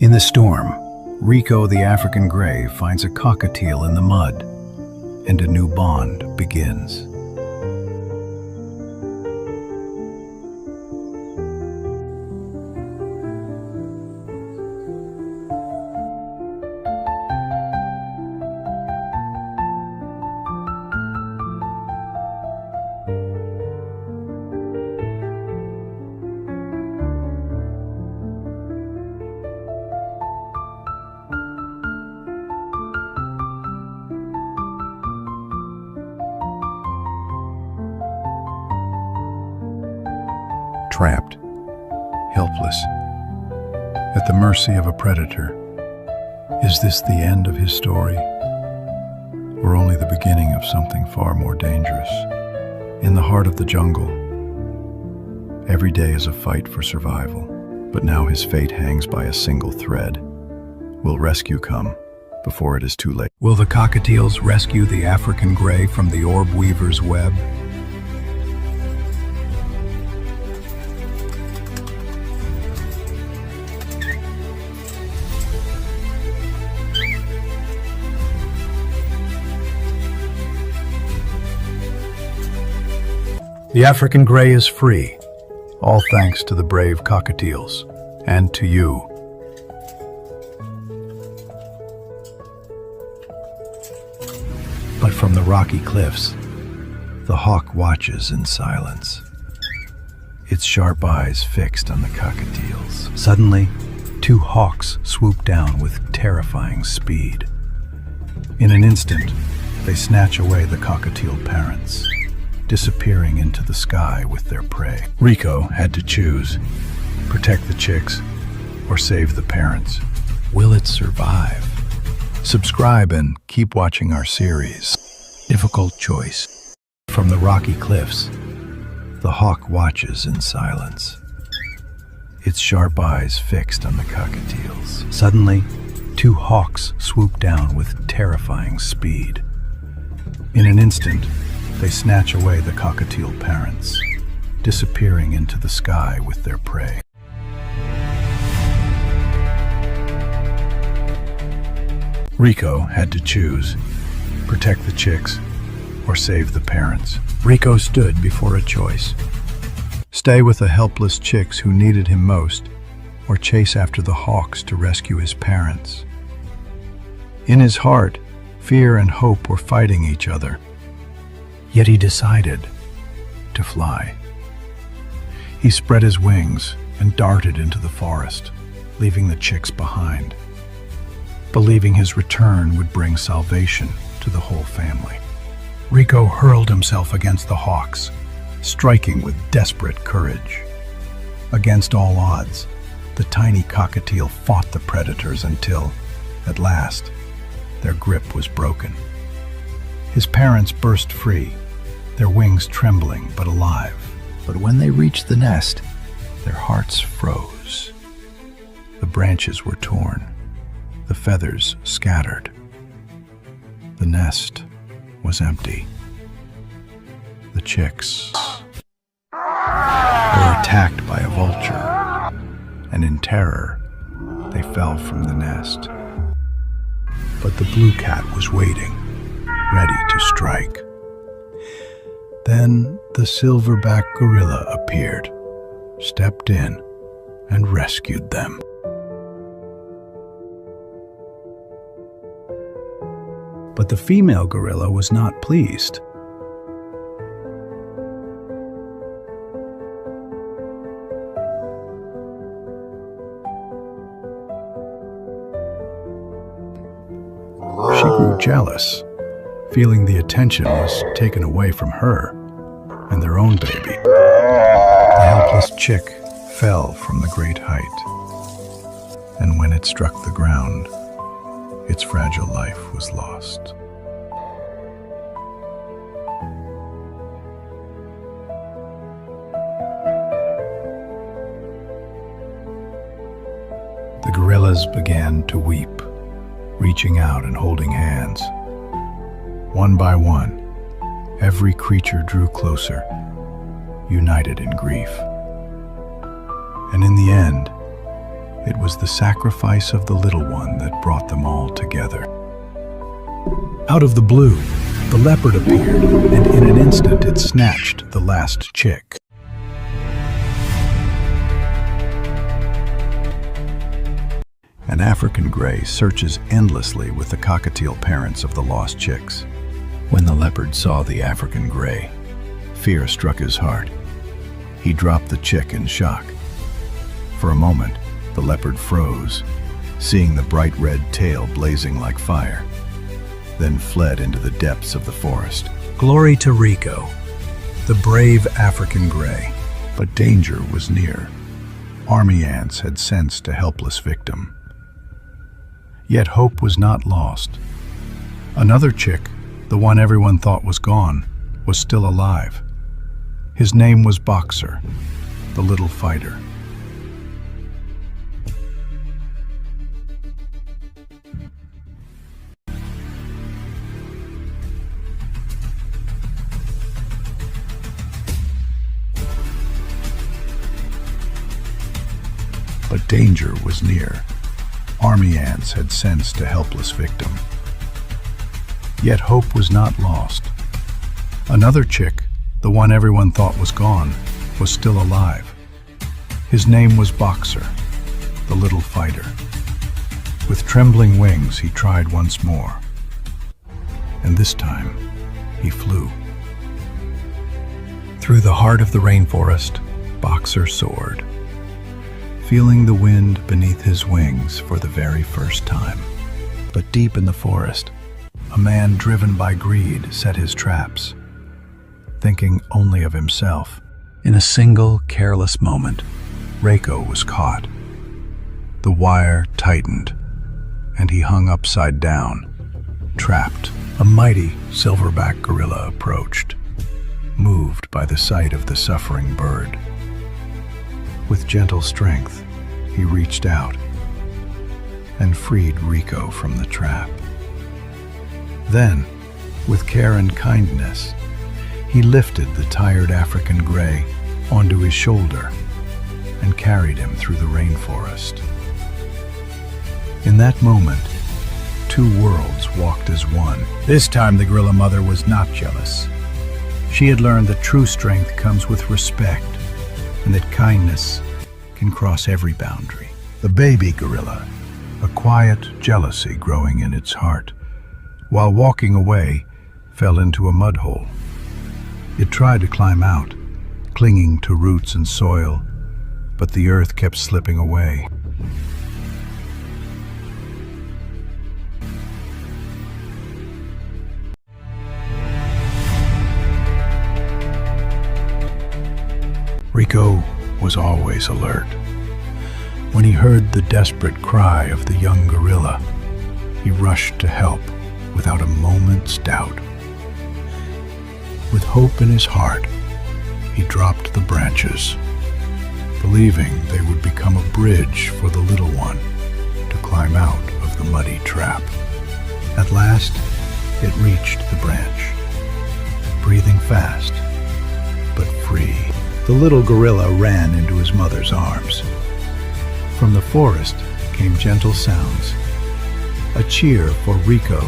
In the storm, Rico the African gray finds a cockatiel in the mud, and a new bond begins. Trapped, helpless, at the mercy of a predator. Is this the end of his story? Or only the beginning of something far more dangerous? In the heart of the jungle, every day is a fight for survival, but now his fate hangs by a single thread. Will rescue come before it is too late? Will the cockatiels rescue the African gray from the orb weaver's web? The African gray is free, all thanks to the brave cockatiels, and to you. But from the rocky cliffs, the hawk watches in silence, its sharp eyes fixed on the cockatiels. Suddenly, two hawks swoop down with terrifying speed. In an instant, they snatch away the cockatiel parents, disappearing into the sky with their prey. Rico had to choose: protect the chicks or save the parents. Will it survive? Subscribe and keep watching our series. Difficult choice. From the rocky cliffs, the hawk watches in silence, its sharp eyes fixed on the cockatiels. Suddenly, two hawks swoop down with terrifying speed. In an instant, they snatch away the cockatiel parents, disappearing into the sky with their prey. Rico had to choose: protect the chicks or save the parents. Rico stood before a choice: stay with the helpless chicks who needed him most, or chase after the hawks to rescue his parents. In his heart, fear and hope were fighting each other. Yet he decided to fly. He spread his wings and darted into the forest, leaving the chicks behind, believing his return would bring salvation to the whole family. Rico hurled himself against the hawks, striking with desperate courage. Against all odds, the tiny cockatiel fought the predators until, at last, their grip was broken. His parents burst free, their wings trembling but alive. But when they reached the nest, their hearts froze. The branches were torn, the feathers scattered. The nest was empty. The chicks were attacked by a vulture, and in terror, they fell from the nest. But the blue cat was waiting, ready to strike. Then the silverback gorilla appeared, stepped in, and rescued them. But the female gorilla was not pleased. She grew jealous, feeling the attention was taken away from her and their own baby. The helpless chick fell from the great height, and when it struck the ground, its fragile life was lost. The gorillas began to weep, reaching out and holding hands. One by one, every creature drew closer, united in grief. And in the end, It was the sacrifice of the little one that brought them all together. Out of the blue, the leopard appeared, and in an instant it snatched the last chick. An African gray searches endlessly with the cockatiel parents of the lost chicks. When the leopard saw the African gray, fear struck his heart. He dropped the chick in shock. For a moment, the leopard froze, seeing the bright red tail blazing like fire, then fled into the depths of the forest. Glory to Rico, the brave African gray. But danger was near. Army ants had sensed a helpless victim. Yet hope was not lost. Another chick, the one everyone thought was gone, was still alive. His name was Boxer, the little fighter. But danger was near. Army ants had sensed a helpless victim. Yet hope was not lost. Another chick, the one everyone thought was gone, was still alive. His name was Boxer, the little fighter. With trembling wings, he tried once more. And this time, he flew. Through the heart of the rainforest, Boxer soared, feeling the wind beneath his wings for the very first time. But deep in the forest, a man driven by greed set his traps, thinking only of himself. In a single careless moment, Rico was caught. The wire tightened, and he hung upside down, trapped. A mighty silverback gorilla approached, moved by the sight of the suffering bird. With gentle strength, he reached out and freed Rico from the trap. Then, with care and kindness, he lifted the tired African gray onto his shoulder and carried him through the rainforest. In that moment, two worlds walked as one. This time the gorilla mother was not jealous. She had learned that true strength comes with respect, and that kindness can cross every boundary. The baby gorilla, a quiet jealousy growing in its heart, while walking away, fell into a mud hole. It tried to climb out, clinging to roots and soil, but the earth kept slipping away. Rico was always alert. When he heard the desperate cry of the young gorilla, he rushed to help without a moment's doubt. With hope in his heart, he dropped the branches, believing they would become a bridge for the little one to climb out of the muddy trap. At last, it reached the branch, breathing fast, but free. The little gorilla ran into his mother's arms. From the forest came gentle sounds, a cheer for Rico,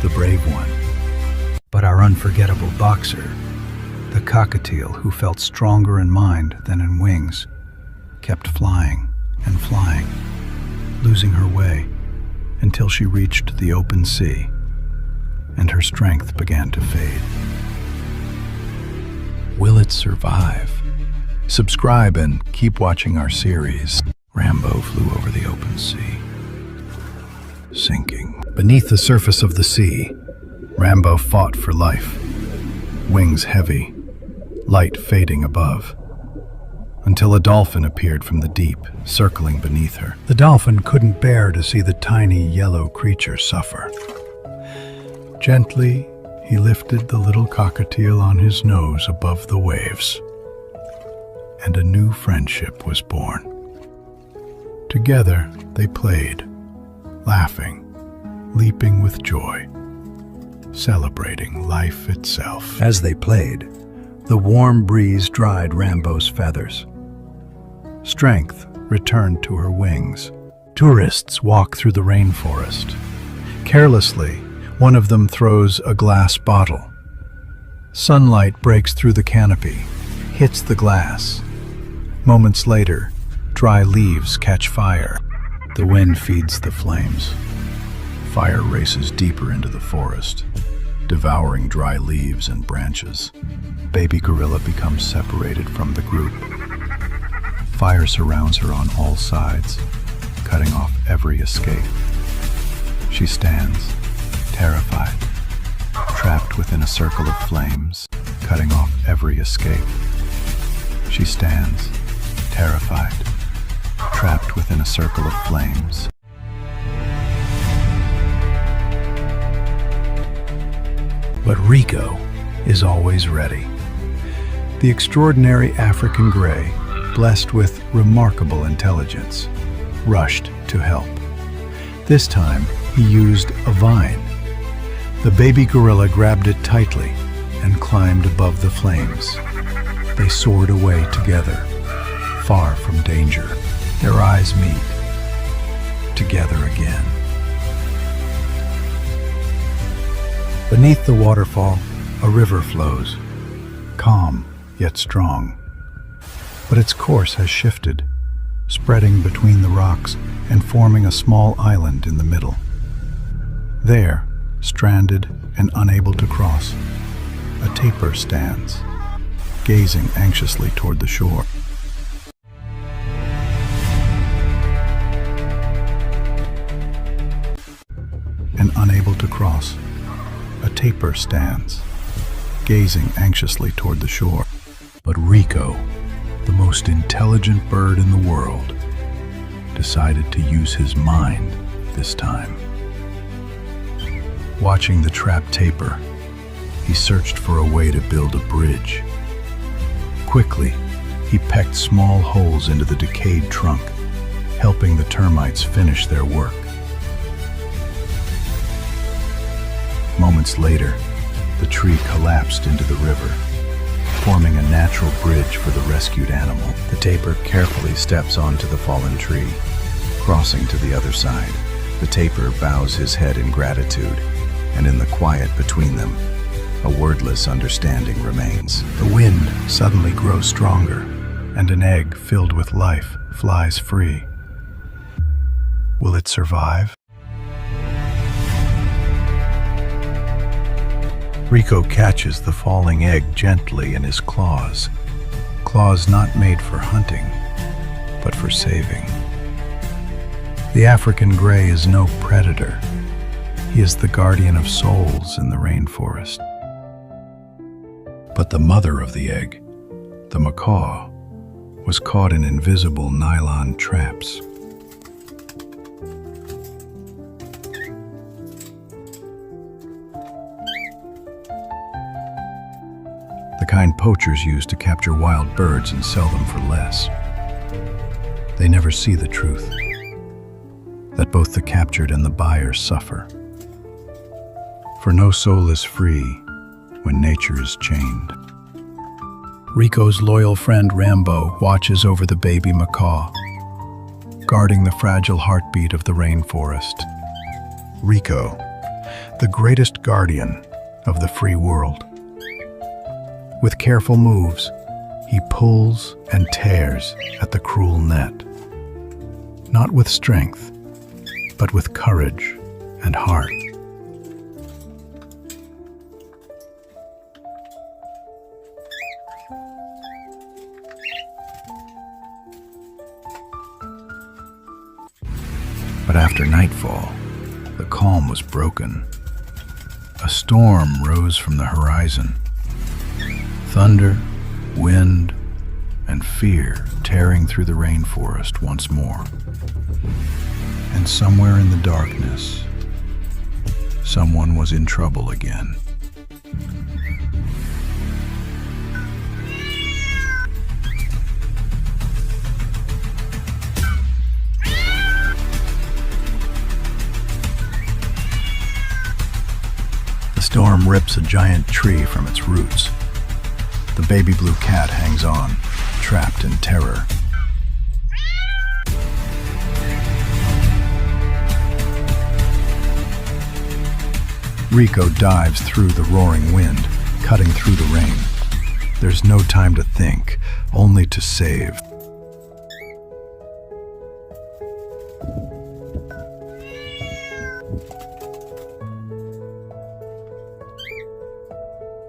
the brave one. But our unforgettable Boxer, the cockatiel who felt stronger in mind than in wings, kept flying and flying, losing her way until she reached the open sea, and her strength began to fade. Will it survive? Subscribe and keep watching our series. Rambo flew over the open sea, sinking. Beneath the surface of the sea, Rambo fought for life, wings heavy, light fading above, until a dolphin appeared from the deep, circling beneath her. The dolphin couldn't bear to see the tiny yellow creature suffer. Gently, he lifted the little cockatiel on his nose above the waves, and a new friendship was born. Together, they played, laughing, leaping with joy, celebrating life itself. As they played, the warm breeze dried Rambo's feathers. Strength returned to her wings, Tourists walk through the rainforest. Carelessly, one of them throws a glass bottle. Sunlight breaks through the canopy, hits the glass. Moments later, dry leaves catch fire. The wind feeds the flames. Fire races deeper into the forest, devouring dry leaves and branches. Baby gorilla becomes separated from the group. Fire surrounds her on all sides, cutting off every escape. She stands, terrified, trapped within a circle of flames, cutting off every escape. She stands, terrified, trapped within a circle of flames. But Rico is always ready. The extraordinary African gray, blessed with remarkable intelligence, rushed to help. This time, he used a vine. The baby gorilla grabbed it tightly and climbed above the flames. They soared away together, far from danger. Their eyes meet, together again. Beneath the waterfall, a river flows, calm yet strong. But its course has shifted, spreading between the rocks and forming a small island in the middle. There, stranded and unable to cross, a tapir stands, gazing anxiously toward the shore. And unable to cross, a tapir stands, gazing anxiously toward the shore. But Rico, the most intelligent bird in the world, decided to use his mind this time. Watching the trapped tapir, he searched for a way to build a bridge. Quickly, he pecked small holes into the decayed trunk, helping the termites finish their work. Moments later, the tree collapsed into the river, forming a natural bridge for the rescued animal. The tapir carefully steps onto the fallen tree, crossing to the other side. The tapir bows his head in gratitude, and in the quiet between them, a wordless understanding remains. The wind suddenly grows stronger, and an egg filled with life flies free. Will it survive? Rico catches the falling egg gently in his claws. Claws not made for hunting, but for saving. The African gray is no predator. He is the guardian of souls in the rainforest. But the mother of the egg, the macaw, was caught in invisible nylon traps. The kind poachers use to capture wild birds and sell them for less. They never see the truth, that both the captured and the buyer suffer. For no soul is free when nature is chained. Rico's loyal friend Rambo watches over the baby macaw, guarding the fragile heartbeat of the rainforest. Rico, the greatest guardian of the free world. With careful moves, he pulls and tears at the cruel net, not with strength, but with courage and heart. But after nightfall, the calm was broken. A storm rose from the horizon. Thunder, wind, and fear tearing through the rainforest once more. And somewhere in the darkness, someone was in trouble again. The storm rips a giant tree from its roots. The baby blue cat hangs on, trapped in terror. Rico dives through the roaring wind, cutting through the rain. There's no time to think, only to save.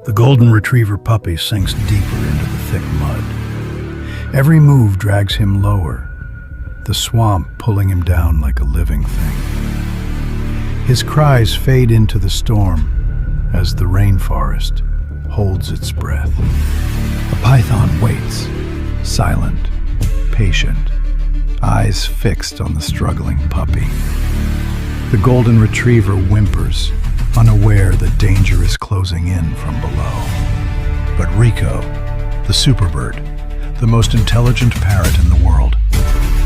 The golden retriever puppy sinks deeper into the thick mud. Every move drags him lower, the swamp pulling him down like a living thing. His cries fade into the storm as the rainforest holds its breath. The python waits, silent, patient, eyes fixed on the struggling puppy. The golden retriever whimpers, unaware that danger is closing in from below. But Rico, the superbird, the most intelligent parrot in the world,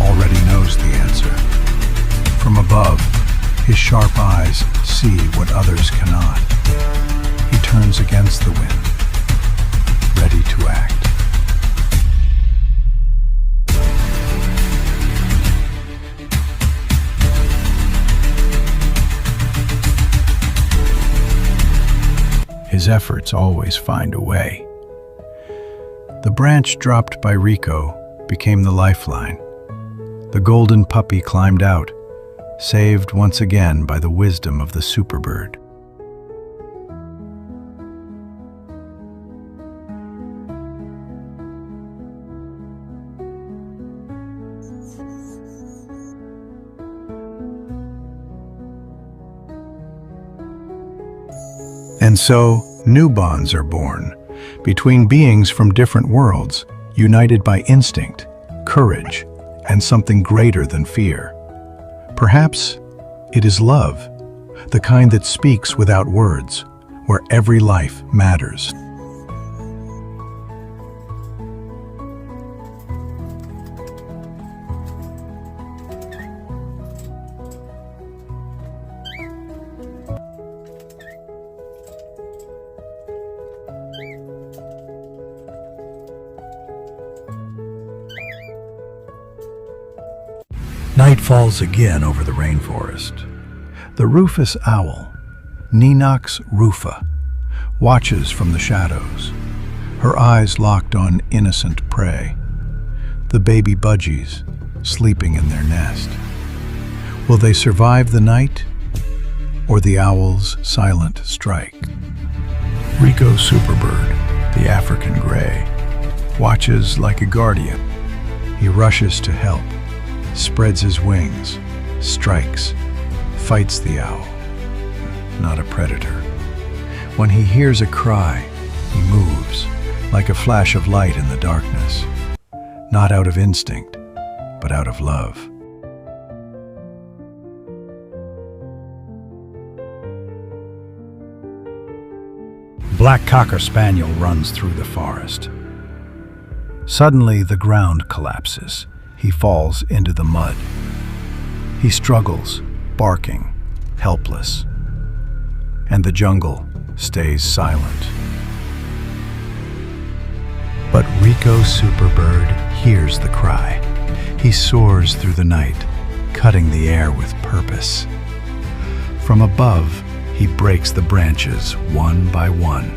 already knows the answer. From above, his sharp eyes see what others cannot. He turns against the wind, ready to act. His efforts always find a way. The branch dropped by Rico became the lifeline. The golden puppy climbed out, saved once again by the wisdom of the superbird. And so, new bonds are born between beings from different worlds, united by instinct, courage, and something greater than fear. Perhaps it is love, the kind that speaks without words, where every life matters. Night falls again over the rainforest. The rufous owl, Ninox rufa, watches from the shadows, her eyes locked on innocent prey, the baby budgies sleeping in their nest. Will they survive the night, or the owl's silent strike? Rico superbird, the African gray, watches like a guardian. He rushes to help, spreads his wings, strikes, fights the owl. Not a predator. When he hears a cry, he moves, like a flash of light in the darkness. Not out of instinct, but out of love. Black Cocker Spaniel runs through the forest. Suddenly, the ground collapses. He falls into the mud. He struggles, barking, helpless. And the jungle stays silent. But Rico superbird hears the cry. He soars through the night, cutting the air with purpose. From above, he breaks the branches one by one.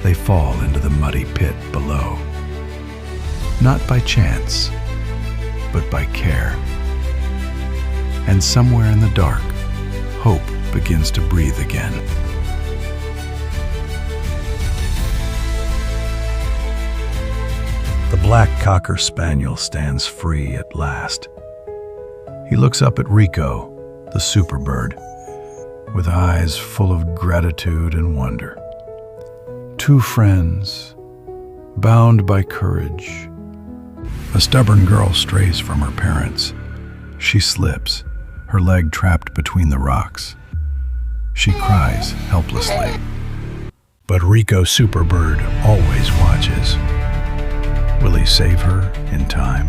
They fall into the muddy pit below. Not by chance, but by care. And somewhere in the dark, hope begins to breathe again. The black Cocker Spaniel stands free at last. He looks up at Rico, the superbird, with eyes full of gratitude and wonder. Two friends, bound by courage. A stubborn girl strays from her parents. She slips, her leg trapped between the rocks. She cries helplessly. But Rico superbird always watches. Will he save her in time?